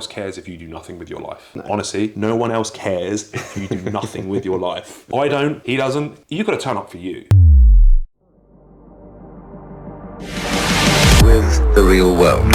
else cares if you do nothing with your life. No. Honestly, no one else cares if you do nothing with your life. I don't, he doesn't. You've got to turn up for you. With the real world.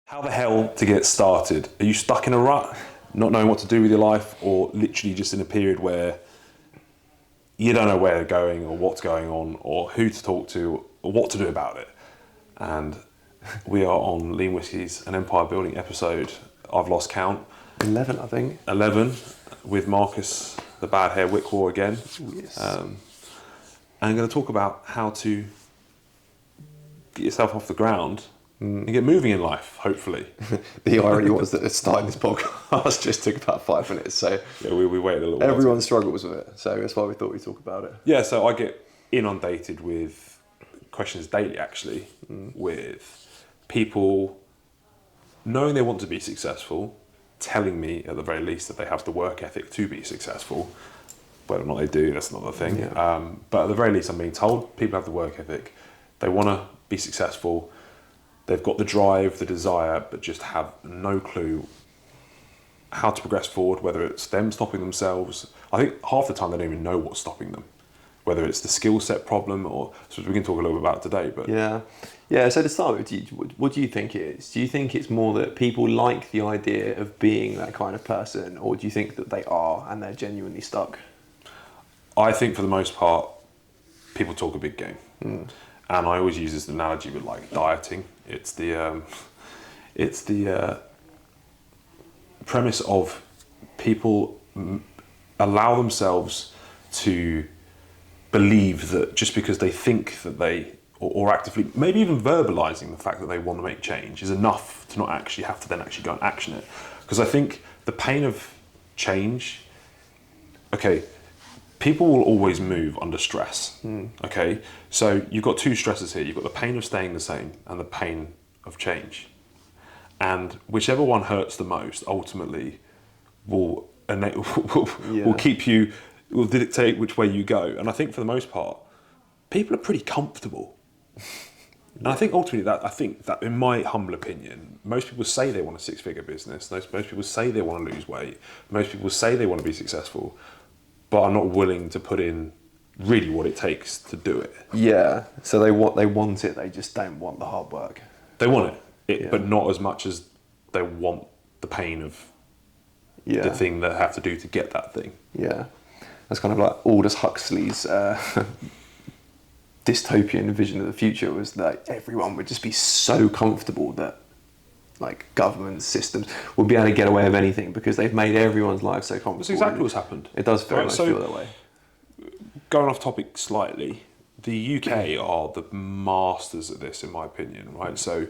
How the hell to get started? Are you stuck in a rut, not knowing what to do with your life, or literally just in a period where you don't know where you're going or what's going on or who to talk to or what to do about it? And we are on Lean Whiskies, an empire building episode. I've lost count. 11, I think. 11 with Marcus, the bad hair Wickwar again. Yes. And I'm going to talk about how to get yourself off the ground and get moving in life, hopefully. The irony was that starting this podcast just took about 5 minutes, so Yeah, we waited a little while. everyone struggles with it, so that's why we thought we'd talk about it. Yeah, so I get inundated with questions daily, actually, with people knowing they want to be successful, telling me at the very least that they have the work ethic to be successful. Whether or not they do, that's another thing. Yeah. But at the very least, I'm being told people have the work ethic, they want to be successful, they've got the drive, the desire, but just have no clue how to progress forward, whether it's them stopping themselves. I think half the time they don't even know what's stopping them, whether it's the skill set problem or, so we can talk a little bit about it today. But Yeah, so to start with, what do you think it is? Do you think it's more that people like the idea of being that kind of person, or do you think that they are and they're genuinely stuck? I think for the most part, people talk a big game. And I always use this analogy with like dieting. It's the premise of people allow themselves to believe that just because they think that they, or actively, maybe even verbalizing the fact that they want to make change is enough to not actually have to then actually go and action it. Because I think the pain of change, okay, people will always move under stress, okay? So you've got two stresses here. You've got the pain of staying the same and the pain of change. And whichever one hurts the most, ultimately, will keep you, will dictate which way you go. And I think for the most part, people are pretty comfortable. And I think ultimately that in my humble opinion, most people say they want a six-figure business. Most people say they want to lose weight. Most people say they want to be successful, but are not willing to put in really what it takes to do it. Yeah, so they want it, they just don't want the hard work. They want it, but not as much as they want the pain of the thing they have to do to get that thing. Yeah, that's kind of like Aldous Huxley's dystopian vision of the future, was that everyone would just be so comfortable that like government systems would be able to get away with anything because they've made everyone's life so comfortable. That's exactly what's happened. It does very much feel that way. Going off topic slightly, the UK are the masters at this, in my opinion, right? So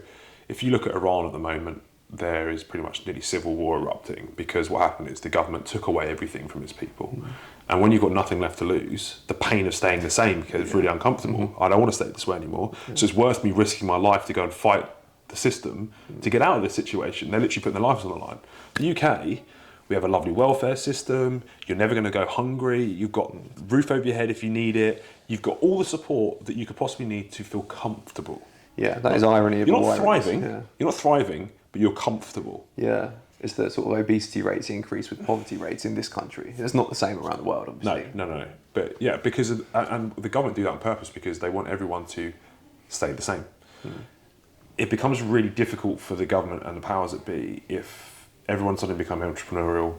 if you look at Iran at the moment, there is pretty much nearly civil war erupting because what happened is the government took away everything from its people. And when you've got nothing left to lose, the pain of staying the same because it's really uncomfortable. I don't want to stay this way anymore. So it's worth me risking my life to go and fight the system to get out of this situation. They're literally putting their lives on the line. The UK, we have a lovely welfare system. You're never going to go hungry. You've got roof over your head if you need it. You've got all the support that you could possibly need to feel comfortable. Yeah, that is irony. You're not thriving. Yeah. You're not thriving, but you're comfortable. Yeah, it's the sort of obesity rates increase with poverty rates in this country. It's not the same around the world, obviously. No. But yeah, because and the government do that on purpose because they want everyone to stay the same. It becomes really difficult for the government and the powers that be if everyone suddenly become entrepreneurial.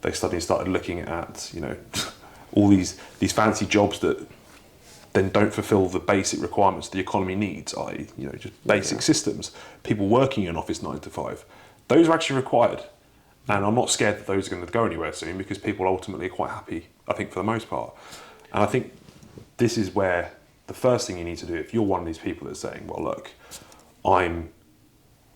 They suddenly started looking at all these fancy jobs that then don't fulfill the basic requirements the economy needs, i.e., just basic systems. People working in office 9 to 5, those are actually required, and I'm not scared that those are going to go anywhere soon because people ultimately are quite happy, I think, for the most part. And I think this is where the first thing you need to do, if you're one of these people that's saying, well, look, I'm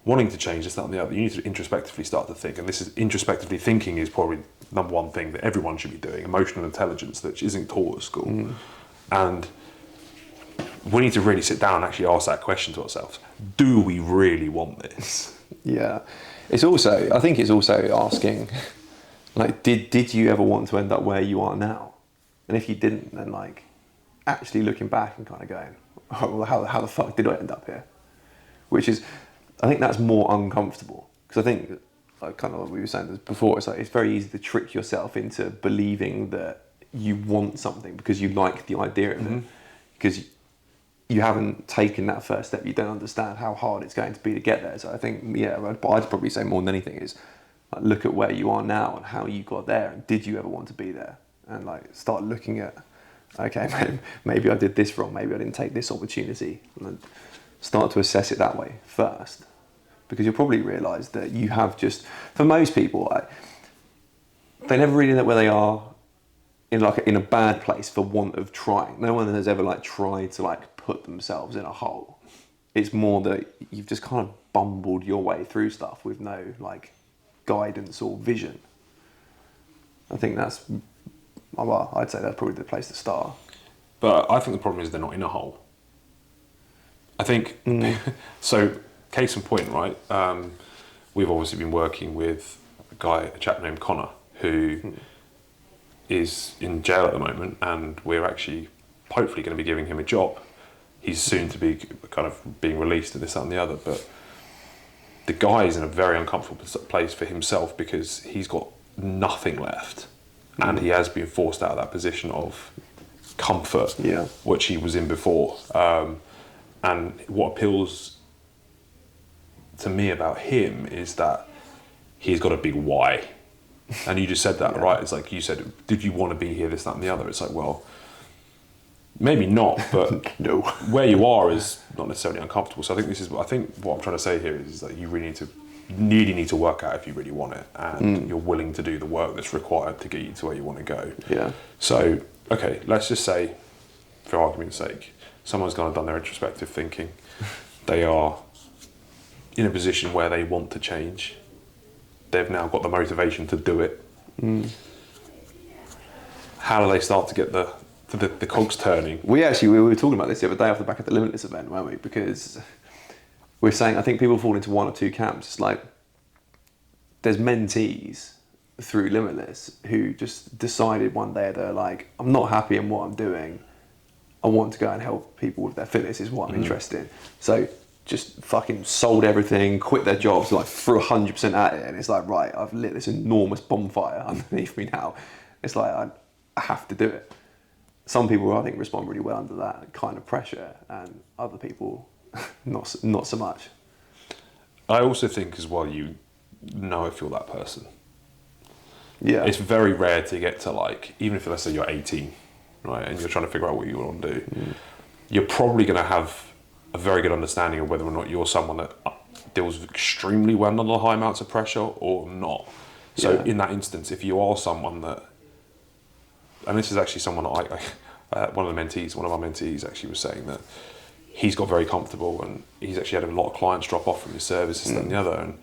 wanting to change this, that, and the other, you need to introspectively start to think. And this is introspectively thinking is probably number one thing that everyone should be doing, emotional intelligence, that isn't taught at school. And we need to really sit down and actually ask that question to ourselves. Do we really want this? Yeah. I think it's also asking, like, did you ever want to end up where you are now? And if you didn't, then like actually looking back and kind of going, oh, well, how the fuck did I end up here? Which is, I think that's more uncomfortable, because I think, like kind of what we were saying before, it's like it's very easy to trick yourself into believing that you want something because you like the idea of it, because you haven't taken that first step. You don't understand how hard it's going to be to get there. So I think, I'd probably say more than anything is like, look at where you are now and how you got there, and did you ever want to be there? And like start looking at, okay, maybe I did this wrong, maybe I didn't take this opportunity, and then start to assess it that way first, because you'll probably realise that you have just, for most people, they never really know where they are in a bad place for want of trying. No one has ever like tried to like put themselves in a hole. It's more that you've just kind of bumbled your way through stuff with no like guidance or vision. I think that's, well, I'd say that's probably the place to start. But I think the problem is they're not in a hole. I think, so case in point, right? We've obviously been working with a chap named Connor, who is in jail at the moment, and we're actually hopefully going to be giving him a job. He's soon to be kind of being released and this, that and the other, but the guy is in a very uncomfortable place for himself because he's got nothing left, and he has been forced out of that position of comfort, which he was in before. And what appeals to me about him is that he's got a big why. And you just said that, right? It's like you said, did you want to be here, this, that and the other? It's like, well, maybe not, but no. Where you are is not necessarily uncomfortable. So I think what I'm trying to say here is that you really need to work out if you really want it, and you're willing to do the work that's required to get you to where you want to go. Yeah. So, okay, let's just say, for argument's sake, someone's gone and done their introspective thinking. They are in a position where they want to change. They've now got the motivation to do it. How do they start to get the cogs turning? We were talking about this the other day off the back of the Limitless event, weren't we? Because we're saying, I think people fall into one or two camps. It's like there's mentees through Limitless who just decided one day, they're like, I'm not happy in what I'm doing. I want to go and help people with their fitness is what I'm interested in. So just fucking sold everything, quit their jobs, like threw 100% at it. And it's like, right, I've lit this enormous bonfire underneath me now. It's like, I have to do it. Some people, I think, respond really well under that kind of pressure, and other people, not so much. I also think as well, you know if you're that person. Yeah. It's very rare to get to like, even if let's say you're 18, right, and you're trying to figure out what you want to do, you're probably going to have a very good understanding of whether or not you're someone that deals extremely well under high amounts of pressure or not. So in that instance, if you are someone that, and this is actually someone that one of our mentees actually was saying that he's got very comfortable and he's actually had a lot of clients drop off from his services and the other. And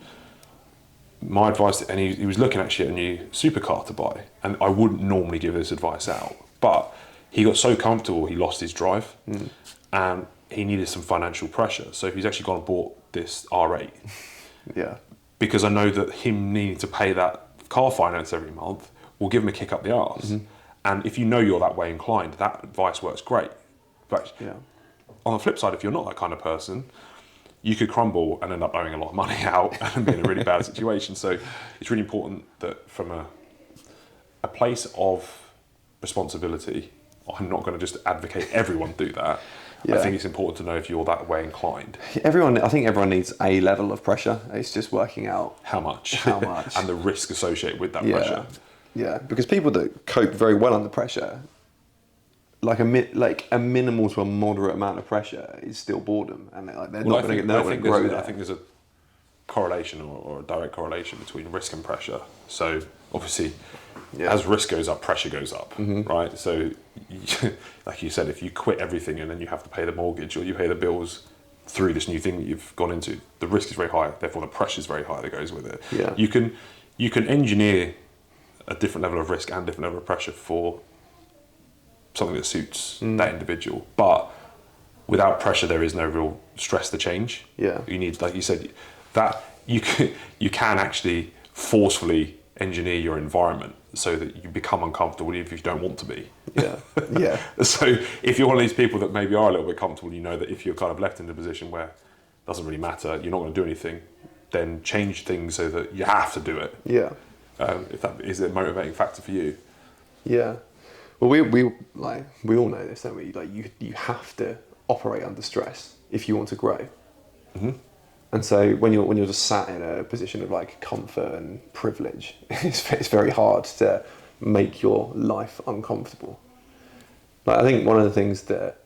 my advice, and he was looking actually at a new supercar to buy, and I wouldn't normally give this advice out, but he got so comfortable he lost his drive, and he needed some financial pressure. So he's actually gone and bought this R8. Yeah. Because I know that him needing to pay that car finance every month will give him a kick up the arse. And if you know you're that way inclined, that advice works great. But on the flip side, if you're not that kind of person, you could crumble and end up owing a lot of money out and be in a really bad situation. So it's really important that from a place of responsibility, I'm not going to just advocate everyone do that. I think it's important to know if you're that way inclined. I think everyone needs a level of pressure. It's just working out how much and the risk associated with that pressure. Yeah, because people that cope very well under pressure, like a minimal to a moderate amount of pressure is still boredom, and they're not going to grow there. I think there's a correlation or a direct correlation between risk and pressure. So obviously, as risk goes up, pressure goes up, right? So, like you said, if you quit everything and then you have to pay the mortgage or you pay the bills through this new thing that you've gone into, the risk is very high. Therefore, the pressure is very high that goes with it. Yeah. You can engineer a different level of risk and different level of pressure for something that suits that individual, but without pressure, there is no real stress to change. Yeah. You need, like you said, that you can actually forcefully engineer your environment so that you become uncomfortable even if you don't want to be. Yeah. Yeah. So if you're one of these people that maybe are a little bit comfortable, you know that if you're kind of left in a position where it doesn't really matter, you're not going to do anything, then change things so that you have to do it. Yeah. If that is a motivating factor for you. Yeah. Well, we all know this, don't we? Like you have to operate under stress if you want to grow. Mm-hmm. And so when you're just sat in a position of like comfort and privilege, it's very hard to make your life uncomfortable. Like I think one of the things that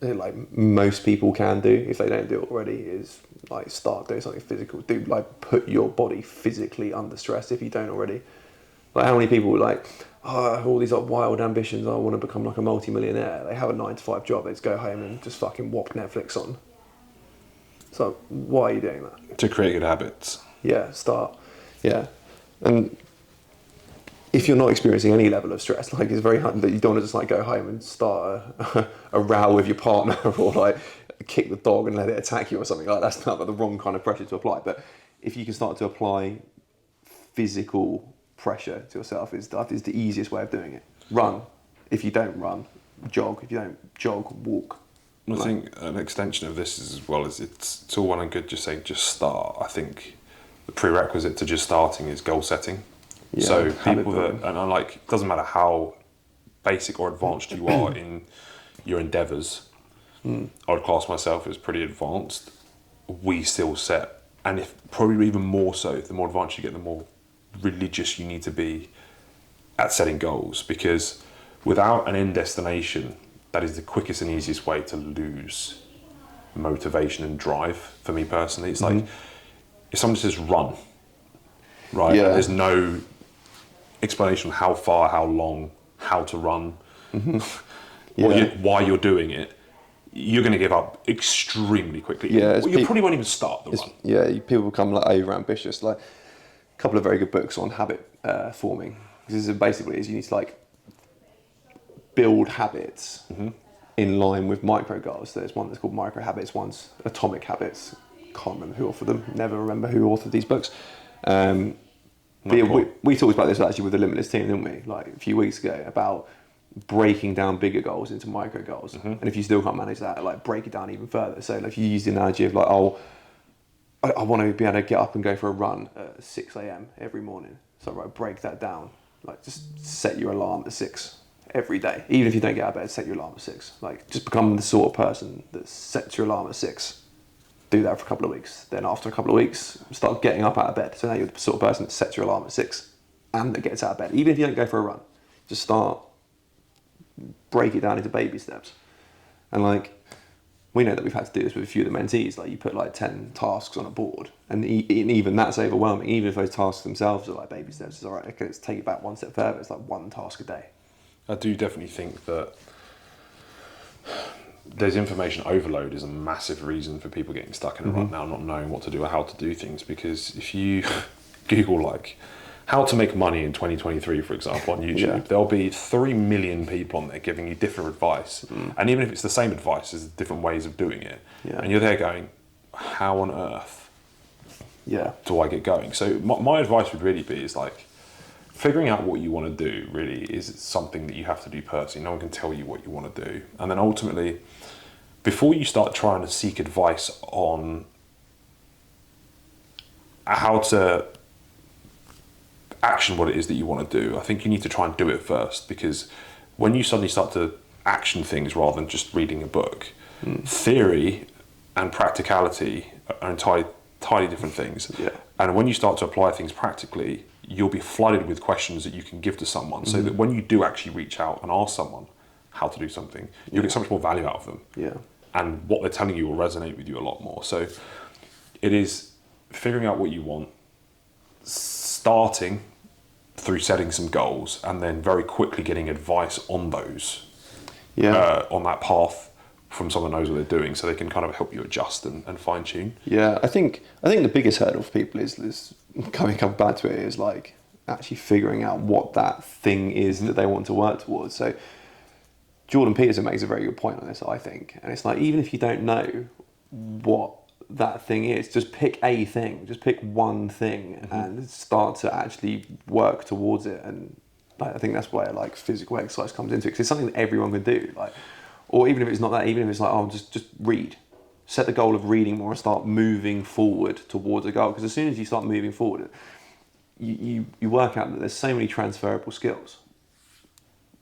like most people can do if they don't do it already is like start doing something physical. Do like put your body physically under stress if you don't already. Like how many people like, oh, I have all these like wild ambitions, I want to become like a multi-millionaire. They have a 9-to-5 job, they just go home and just fucking whop Netflix on. So why are you doing that? To create good habits. Yeah, start. Yeah. And if you're not experiencing any level of stress, like it's very hard that you don't want to just like go home and start a row with your partner or like kick the dog and let it attack you or something like that. That's not the wrong kind of pressure to apply. But if you can start to apply physical pressure to yourself, is the easiest way of doing it. Run. If you don't run, jog. If you don't jog, walk. I think an extension of this is, as well as it's all well and good just saying just start. I think the prerequisite to just starting is goal setting. Yeah, so people that, and I like, it doesn't matter how basic or advanced you are in your endeavours, I would class myself as pretty advanced. We still set, and if probably even more so, the more advanced you get, the more religious you need to be at setting goals, because without an end destination, that is the quickest and easiest way to lose motivation and drive. For me personally, it's like if someone says run, right? Yeah. And there's no explanation of how far, how long, how to run, why you're doing it. You're going to give up extremely quickly. Yeah, you probably won't even start the run. Yeah, people become like over ambitious. Like a couple of very good books on habit forming. Because basically is you need to like build habits in line with micro goals. There's one that's called Micro Habits, one's Atomic Habits. Can't remember who authored them. Never remember who authored these books. We talked about this actually with the Limitless team, didn't we? Like a few weeks ago about breaking down bigger goals into micro goals. And if you still can't manage that, like break it down even further. So like if you use the analogy of like, I want to be able to get up and go for a run at 6 a.m. every morning. So right, break that down. Like just set your alarm at 6 every day. Even if you don't get out of bed, set your alarm at 6. Like just become the sort of person that sets your alarm at 6. Do that for a couple of weeks. Then after a couple of weeks, start getting up out of bed. So now you're the sort of person that sets your alarm at 6 and that gets out of bed. Even if you don't go for a run, just break it down into baby steps. And like, we know that we've had to do this with a few of the mentees. Like you put like 10 tasks on a board and even that's overwhelming. Even if those tasks themselves are like baby steps, it's all right. Okay, let's take it back one step further. It's like one task a day. I do definitely think that there's information overload is a massive reason for people getting stuck in a rut now, not knowing what to do or how to do things. Because if you Google like how to make money in 2023, for example, on YouTube, there'll be 3 million people on there giving you different advice. And even if it's the same advice, there's different ways of doing it. And you're there going, how on earth do I get going? So my advice would really be is like, figuring out what you want to do really is something that you have to do personally. No one can tell you what you want to do. And then ultimately, before you start trying to seek advice on how to action what it is that you want to do, I think you need to try and do it first, because when you suddenly start to action things rather than just reading a book, theory and practicality are entirely different things. And when you start to apply things practically, you'll be flooded with questions that you can give to someone, so that when you do actually reach out and ask someone how to do something, you'll get so much more value out of them. And what they're telling you will resonate with you a lot more. So it is figuring out what you want, starting through setting some goals, and then very quickly getting advice on those, on that path from someone who knows what they're doing, so they can kind of help you adjust and fine tune. I think the biggest hurdle for people is coming back to it is like actually figuring out what that thing is that they want to work towards. So Jordan Peterson makes a very good point on this, I think, and it's like even if you don't know what that thing is. Just pick a thing, just pick one thing, and start to actually work towards it. And like, I think that's where like physical exercise comes into it, because it's something that everyone can do. Like, or even if it's not that, even if it's like, oh, just read. Set the goal of reading more and start moving forward towards a goal. Because as soon as you start moving forward, you work out that there's so many transferable skills.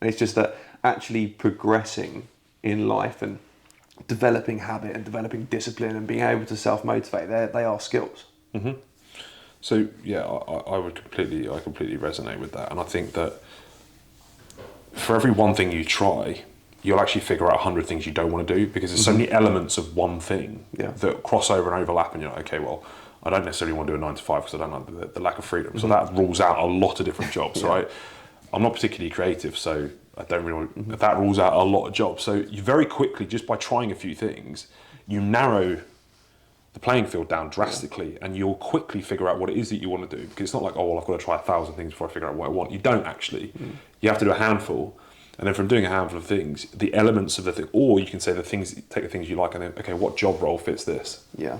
And it's just that actually progressing in life and developing habit and developing discipline and being able to self-motivate, they are skills. Mm-hmm. So yeah, I completely resonate with that. And I think that for every one thing you try, you'll actually figure out 100 things you don't want to do, because there's so many elements of one thing that cross over and overlap, and you're like, okay, well, I don't necessarily want to do a 9 to 5 because I don't like the lack of freedom. So that rules out a lot of different jobs, right? I'm not particularly creative, so I don't really want that rules out a lot of jobs. So you very quickly, just by trying a few things, you narrow the playing field down drastically, and you'll quickly figure out what it is that you want to do. Because it's not like, oh, well, I've got to try 1,000 things before I figure out what I want. You don't actually. You have to do a handful. And then from doing a handful of things, the elements of the thing, or you can say take the things you like and then, okay, what job role fits this? Yeah.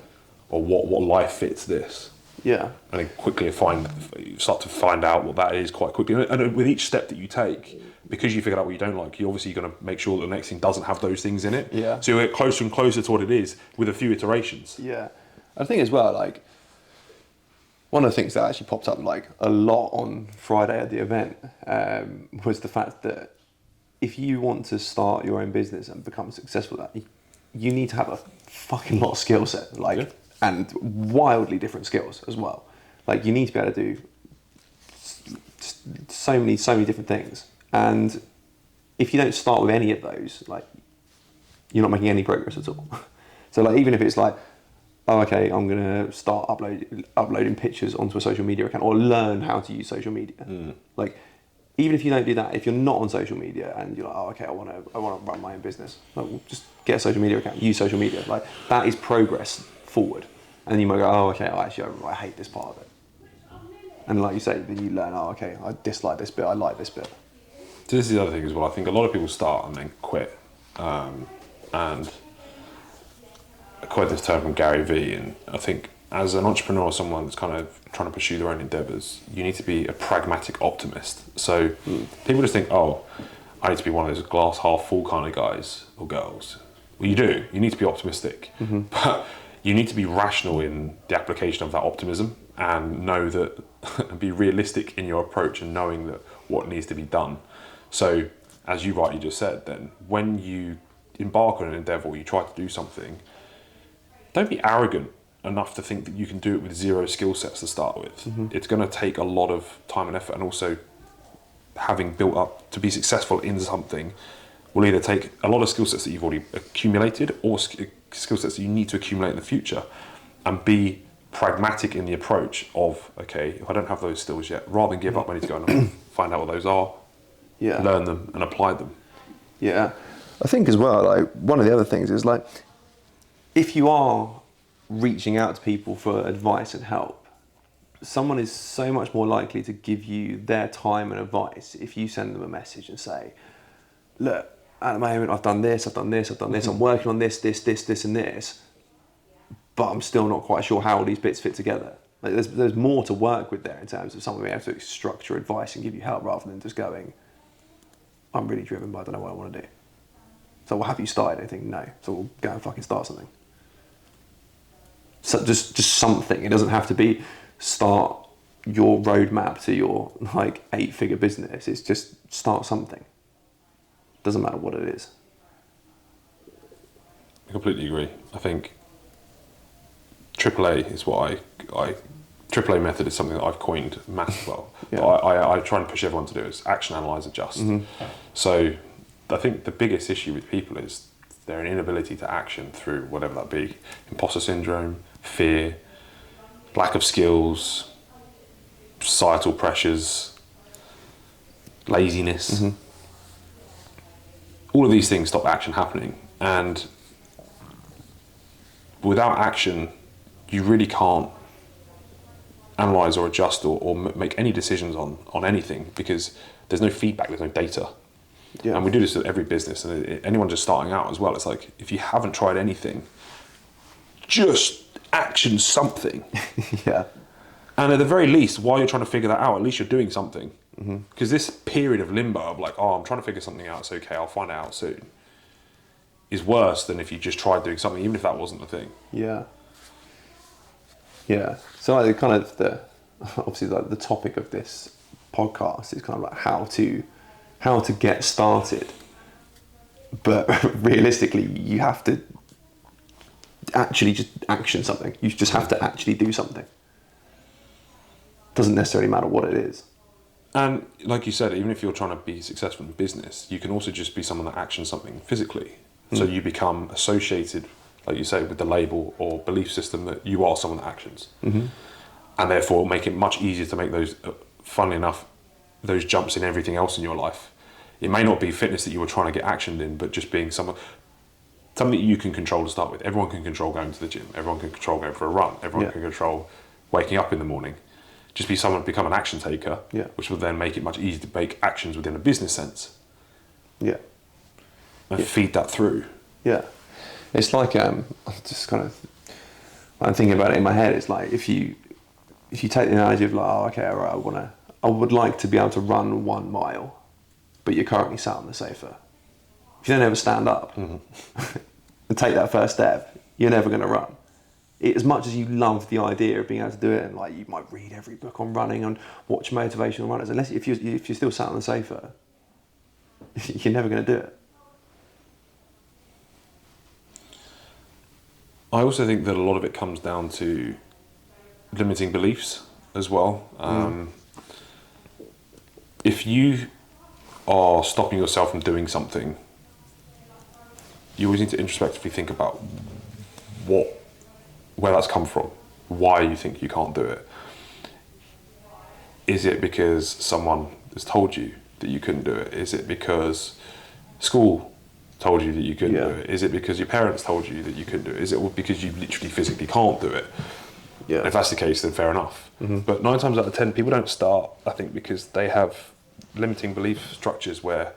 Or what life fits this? Yeah. And then quickly start to find out what that is quite quickly. And with each step that you take, because you figured out what you don't like, you're obviously going to make sure that the next thing doesn't have those things in it. Yeah. So you get closer and closer to what it is with a few iterations. Yeah. I think as well, like, one of the things that actually popped up like a lot on Friday at the event was the fact that if you want to start your own business and become successful at that, you need to have a fucking lot of skill set, like, and wildly different skills as well. Like, you need to be able to do so many different things. And if you don't start with any of those, like, you're not making any progress at all. So like, even if it's like, oh, okay, I'm going to start uploading pictures onto a social media account, or learn how to use social media. Like, even if you don't do that, if you're not on social media and you're like, oh, okay, I want to run my own business, like, well, just get a social media account, use social media. Like, that is progress forward. And you might go, oh, okay, I hate this part of it. And like you say, then you learn, oh, okay, I dislike this bit, I like this bit. So this is the other thing as well. I think a lot of people start and then quit. And I quote this term from Gary Vee, and I think as an entrepreneur or someone that's kind of trying to pursue their own endeavours, you need to be a pragmatic optimist. So people just think, oh, I need to be one of those glass half full kind of guys or girls. Well, you do. You need to be optimistic. But you need to be rational in the application of that optimism, and know that, and be realistic in your approach, and knowing that what needs to be done. So, as you rightly just said, then, when you embark on an endeavour or you try to do something, don't be arrogant enough to think that you can do it with zero skill sets to start with. It's going to take a lot of time and effort, and also having built up to be successful in something will either take a lot of skill sets that you've already accumulated, or skill sets that you need to accumulate in the future. And be pragmatic in the approach of, okay, if I don't have those skills yet, rather than give up, I need to go and find out what those are, learn them and apply them. Yeah. I think as well, like, one of the other things is, like, if you are reaching out to people for advice and help, someone is so much more likely to give you their time and advice if you send them a message and say, look, at the moment I've done this, I'm working on this and this, but I'm still not quite sure how all these bits fit together. Like, there's more to work with there in terms of someone being able to structure advice and give you help, rather than just going, I'm really driven, but I don't know what I want to do. So, well, have you started anything? No. So we'll go and fucking start something. So just something. It doesn't have to be start your roadmap to your, like, 8-figure business. It's just start something. Doesn't matter what it is. I completely agree. I think AAA is what AAA method is something that I've coined well. I try and push everyone to do is action, analyze, adjust. So I think the biggest issue with people is their inability to action through whatever that be. Imposter syndrome, fear, lack of skills, societal pressures, laziness. All of these things stop action happening. And without action, you really can't analyse or adjust or make any decisions on anything, because there's no feedback, there's no data. And we do this with every business, and anyone just starting out as well. It's like, if you haven't tried anything, just action something. Yeah. And at the very least, while you're trying to figure that out, at least you're doing something. Because this period of limbo of like, oh, I'm trying to figure something out, it's okay, I'll find it out soon, is worse than if you just tried doing something, even if that wasn't the thing. Yeah. Yeah. So like kind of obviously like the topic of this podcast is kind of like how to get started. But realistically, you have to actually just action something. You just have to actually do something. Doesn't necessarily matter what it is. And like you said, even if you're trying to be successful in business, you can also just be someone that actions something physically. So you become associated, like you say, with the label or belief system that you are someone that actions. And therefore make it much easier to make those, funnily enough, those jumps in everything else in your life. It may not be fitness that you were trying to get actioned in, but just being something you can control to start with. Everyone can control going to the gym. Everyone can control going for a run. Everyone can control waking up in the morning. Just be someone, become an action taker, which will then make it much easier to make actions within a business sense. Yeah. And feed that through. Yeah. It's like I'm just kind of, I'm thinking about it in my head. It's like if you take the analogy of like, oh, okay, all right, I would like to be able to run 1 mile, but you're currently sat on the sofa. If you don't ever stand up and take that first step, you're never going to run. As much as you love the idea of being able to do it, and like you might read every book on running and watch motivational runners, unless if you're still sat on the sofa, you're never going to do it. I also think that a lot of it comes down to limiting beliefs as well. If you are stopping yourself from doing something, you always need to introspectively think about where that's come from, why you think you can't do it. Is it because someone has told you that you couldn't do it? Is it because school told you that you couldn't do it? Is it because your parents told you that you couldn't do it? Is it because you literally physically can't do it? Yeah. And if that's the case, then fair enough. But 9 times out of 10, people don't start, I think, because they have limiting belief structures where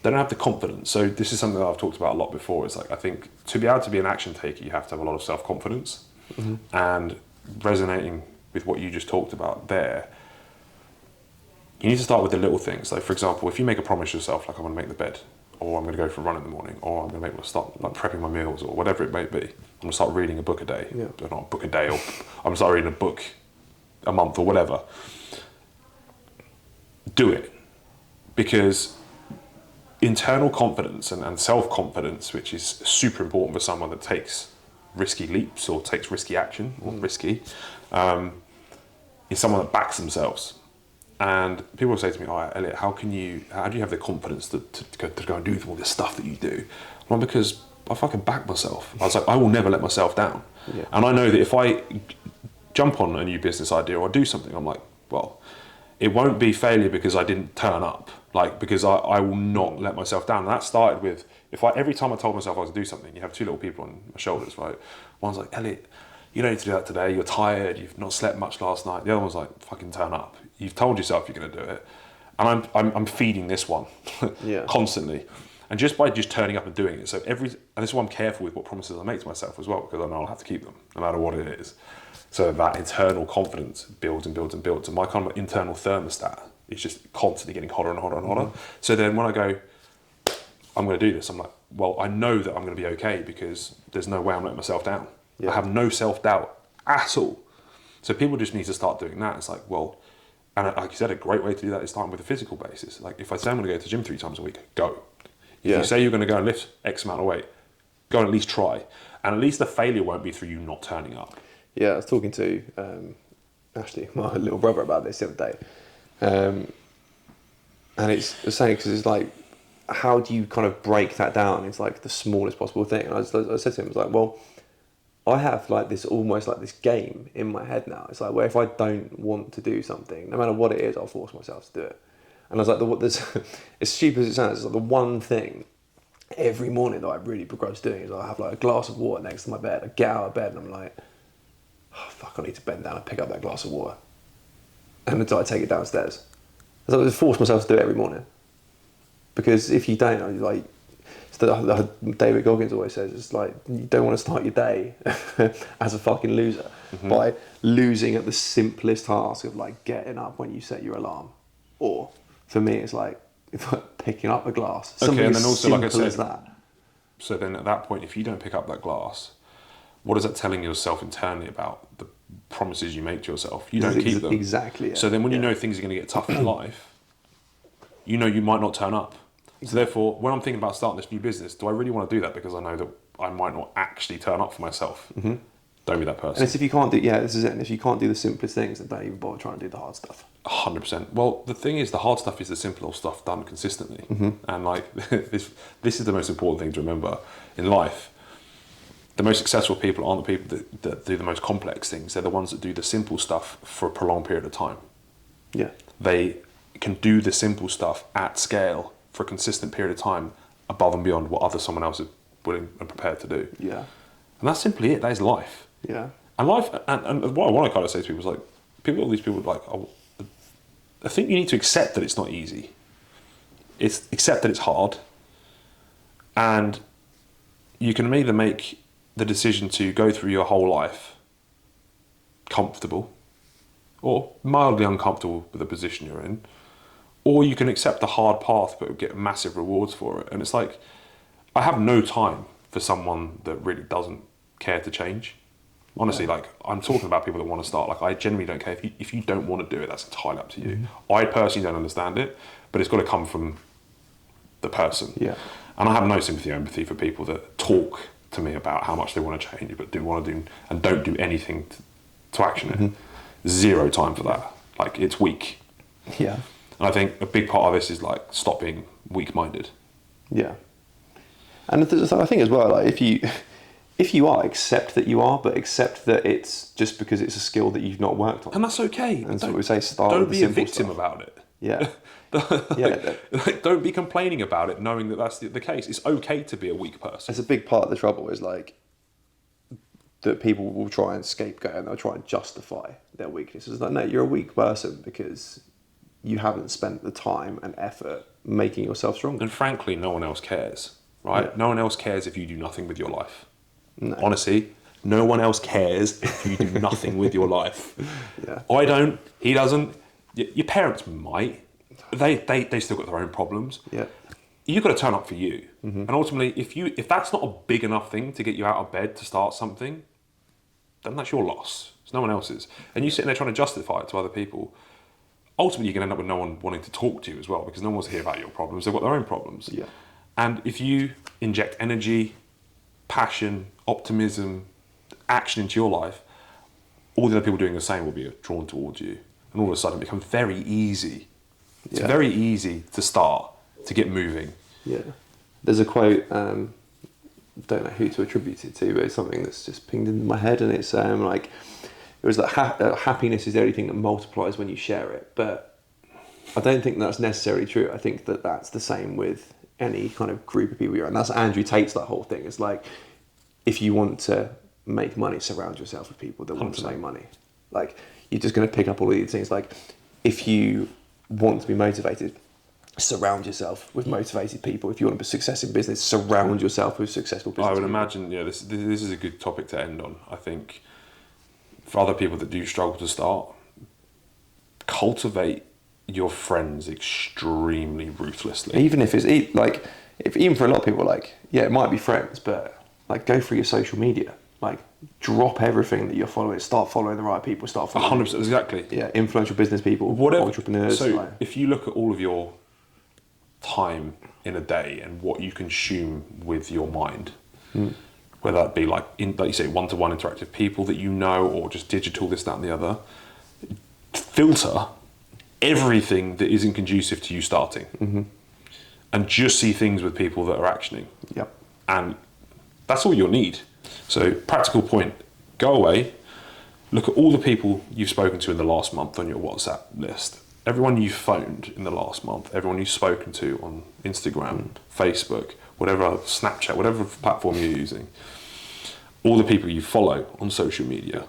they don't have the confidence. So this is something that I've talked about a lot before. It's like, I think to be able to be an action taker, you have to have a lot of self-confidence. And resonating with what you just talked about there, you need to start with the little things. Like, for example, if you make a promise yourself, like I'm going to make the bed, or I'm going to go for a run in the morning, or I'm going to start like prepping my meals, or whatever it may be. I'm going to start reading a book a day. Not a book a day, or I'm going to start reading a book a month, or whatever. Do it. Because internal confidence and self-confidence, which is super important for someone that takes risky leaps or takes risky action, or risky, is someone that backs themselves. And people say to me, oh, Elliot, how do you have the confidence to go and do all this stuff that you do? Well, because I fucking back myself. I was like, I will never let myself down. And I know that if I jump on a new business idea or do something, I'm like, well, it won't be failure because I didn't turn up, like, because I will not let myself down. And that started with, every time I told myself I was to do something, you have 2 little people on my shoulders, right? One's like, Elliot, you don't need to do that today, you're tired, you've not slept much last night. The other one's like, fucking turn up. You've told yourself you're going to do it. And I'm feeding this one constantly. And just by turning up and doing it, and this is why I'm careful with what promises I make to myself as well, because I know I'll have to keep them, no matter what it is. So that internal confidence builds and builds and builds. And my kind of internal thermostat is just constantly getting hotter and hotter and hotter. So then when I go, I'm going to do this, I'm like, well, I know that I'm going to be okay because there's no way I'm letting myself down. I have no self-doubt at all. So people just need to start doing that. It's like, well, and like you said, a great way to do that is starting with a physical basis. Like if I say I'm going to go to the gym 3 times a week, go. If you say you're going to go and lift X amount of weight, go and at least try. And at least the failure won't be through you not turning up. Yeah, I was talking to Ashley, my little brother, about this the other day. And it's saying, because it's like, how do you kind of break that down? It's like the smallest possible thing. And I said to him, I was like, well, I have like this almost like this game in my head now. It's like where if I don't want to do something, no matter what it is, I'll force myself to do it. And I was like, as stupid as it sounds, it's like the one thing every morning that I really begrudge doing is I have like a glass of water next to my bed. I get out of bed and I'm like, oh fuck, I need to bend down and pick up that glass of water. And until I take it downstairs. So I just force myself to do it every morning. Because if you don't, like, David Goggins always says, it's like, you don't want to start your day as a fucking loser by losing at the simplest task of like getting up when you set your alarm. Or for me, it's like picking up a glass. Something and as then also, like I simple said, as that. So then at that point, if you don't pick up that glass, what is that telling yourself internally about the promises you make to yourself? You don't keep them. Exactly. Yeah. So then when you know things are going to get tough in life, you know you might not turn up. So therefore, when I'm thinking about starting this new business, do I really want to do that because I know that I might not actually turn up for myself? Don't be that person. And it's if you can't do, this is it. And if you can't do the simplest things, then don't even bother trying to do the hard stuff. 100%. Well, the thing is, the hard stuff is the simple stuff done consistently. And like this is the most important thing to remember in life. The most successful people aren't the people that do the most complex things. They're the ones that do the simple stuff for a prolonged period of time. Yeah. They can do the simple stuff at scale for a consistent period of time, above and beyond what someone else is willing and prepared to do. Yeah. And that's simply it. That is life. Yeah. And life, and what I want to kind of say to people is like, all these people are like, oh, I think you need to accept that it's not easy. Accept that it's hard. And you can either make the decision to go through your whole life comfortable or mildly uncomfortable with the position you're in, or you can accept the hard path but get massive rewards for it. And it's like, I have no time for someone that really doesn't care to change. Honestly, like, I'm talking about people that want to start. Like, I genuinely don't care. If you don't want to do it, that's entirely up to you. I personally don't understand it, but it's got to come from the person. Yeah. And I have no sympathy or empathy for people that talk to me about how much they want to change, but don't do anything to action it. Zero time for that. Like, it's weak. Yeah. And I think a big part of this is like, stop being weak-minded. Yeah. And I think as well, like, if you are, accept that you are, but accept that it's just because it's a skill that you've not worked on. And that's okay. And so we say, start don't with be the a victim stuff. about it. Yeah. like, don't be complaining about it, knowing that that's the case. It's okay to be a weak person. It's a big part of the trouble is like that people will try and scapegoat and they'll try and justify their weaknesses. It's like, no, you're a weak person because you haven't spent the time and effort making yourself stronger. And frankly, no one else cares, right? Yeah. No one else cares if you do nothing with your life. No. Honestly, no one else cares if you do nothing with your life. Yeah. I don't. He doesn't. Your parents might. They still got their own problems. Yeah. You've got to turn up for you. And ultimately, if that's not a big enough thing to get you out of bed to start something, then that's your loss. It's no one else's. And you sitting there trying to justify it to other people, ultimately you're going to end up with no one wanting to talk to you as well, because no one wants to hear about your problems. They've got their own problems. Yeah. And if you inject energy, passion, optimism, action into your life, all the other people doing the same will be drawn towards you. And all of a sudden it becomes very easy. It's very easy to start, to get moving. Yeah. There's a quote, don't know who to attribute it to, but it's something that's just pinged into my head, and it's like, it was that happiness is the only thing that multiplies when you share it. But I don't think that's necessarily true. I think that that's the same with any kind of group of people you're in. And that's Andrew Tate's that whole thing. It's like, if you want to make money, surround yourself with people that want 100%. to make money. Like, you're just going to pick up all of these things. Like, if you want to be motivated, surround yourself with motivated people. If you want to be success in business, surround yourself with successful business I would people. imagine, this is a good topic to end on. I think for other people that do struggle to start, cultivate your friends extremely ruthlessly. Even if it's even for a lot of people, like, yeah, it might be friends, but like, go through your social media, like, drop everything that you're following, start following the right people, start following 100%, exactly. Yeah, influential business people, entrepreneurs. So like, if you look at all of your time in a day and what you consume with your mind, whether that be like you say, one-to-one interactive people that you know, or just digital, this, that, and the other, filter everything that isn't conducive to you starting, and just see things with people that are actioning. Yep. And that's all you'll need. So, practical point, go away, look at all the people you've spoken to in the last month on your WhatsApp list, everyone you've phoned in the last month, everyone you've spoken to on Instagram, Facebook, whatever, Snapchat, whatever platform you're using, all the people you follow on social media,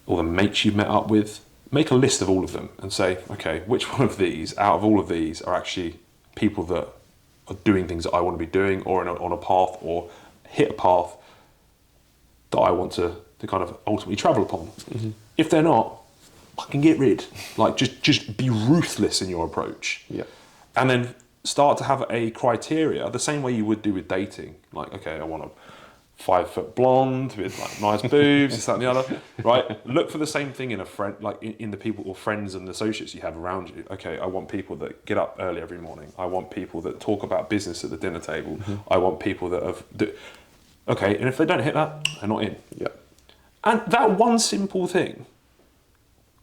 all the mates you've met up with, make a list of all of them and say, okay, which one of these, out of all of these, are actually people that are doing things that I want to be doing, or on a path, or hit a path that I want to kind of ultimately travel upon. Mm-hmm. If they're not, fucking get rid. Like just be ruthless in your approach. Yeah. And then start to have a criteria, the same way you would do with dating. Like, okay, I want a 5 foot blonde with like nice boobs, this, that, and the other. Right? Look for the same thing in a friend, like in the people or friends and associates you have around you. Okay, I want people that get up early every morning. I want people that talk about business at the dinner table. I want people that have. Okay, and if they don't hit that, they're not in. Yeah. And that one simple thing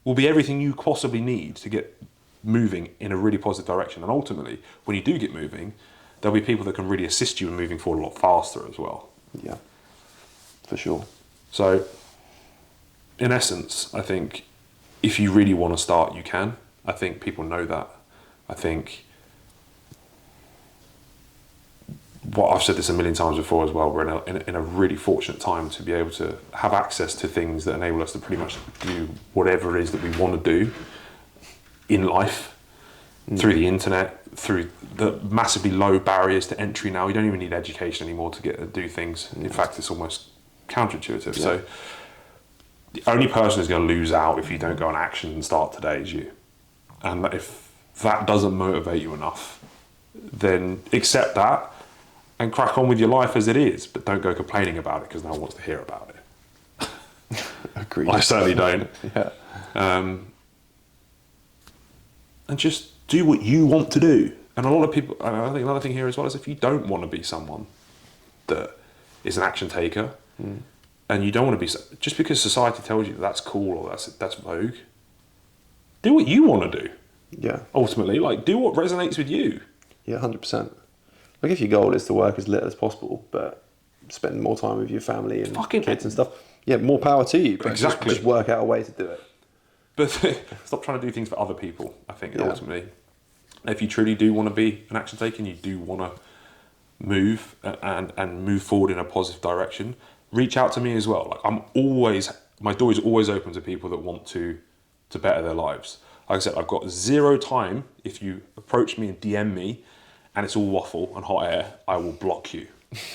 will be everything you possibly need to get moving in a really positive direction. And ultimately, when you do get moving, there'll be people that can really assist you in moving forward a lot faster as well. Yeah. For sure. So, in essence, I think if you really want to start, you can. I think people know that. I think what I've said this a million times before as well, we're in a really fortunate time to be able to have access to things that enable us to pretty much do whatever it is that we want to do in life through the internet, through the massively low barriers to entry now. You don't even need education anymore to get to do things. In fact, it's almost counterintuitive. Yeah. So the only person who's going to lose out if you don't go on action and start today is you. And if that doesn't motivate you enough, then accept that and crack on with your life as it is, but don't go complaining about it because no one wants to hear about it. Agreed. I certainly don't. Yeah. And just do what you want to do. And a lot of people, I think another thing here as well is if you don't want to be someone that is an action taker, and you don't want to be, just because society tells you that's cool or that's vogue, do what you want to do. Yeah. Ultimately, like do what resonates with you. Yeah, 100%. Like if your goal is to work as little as possible, but spend more time with your family and Fucking kids and stuff, yeah, more power to you. But Exactly. Just work out a way to do it. But stop trying to do things for other people, I think, Yeah. ultimately. If you truly do want to be an action taker and you do want to move and move forward in a positive direction, reach out to me as well. Like my door is always open to people that want to better their lives. Like I said, I've got zero time. If you approach me and DM me and it's all waffle and hot air, I will block you,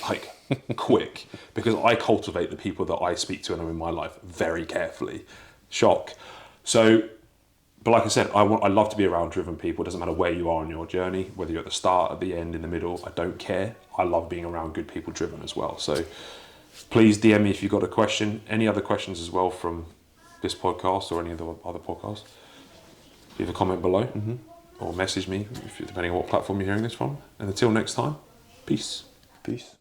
like quick, because I cultivate the people that I speak to and are in my life very carefully. Shock. So, but like I said, I love to be around driven people. It doesn't matter where you are on your journey, whether you're at the start, at the end, in the middle, I don't care. I love being around good people driven as well. So please DM me if you've got a question, any other questions as well from this podcast or any of the other podcasts. Leave a comment below or message me, depending on what platform you're hearing this from. And until next time, peace. Peace.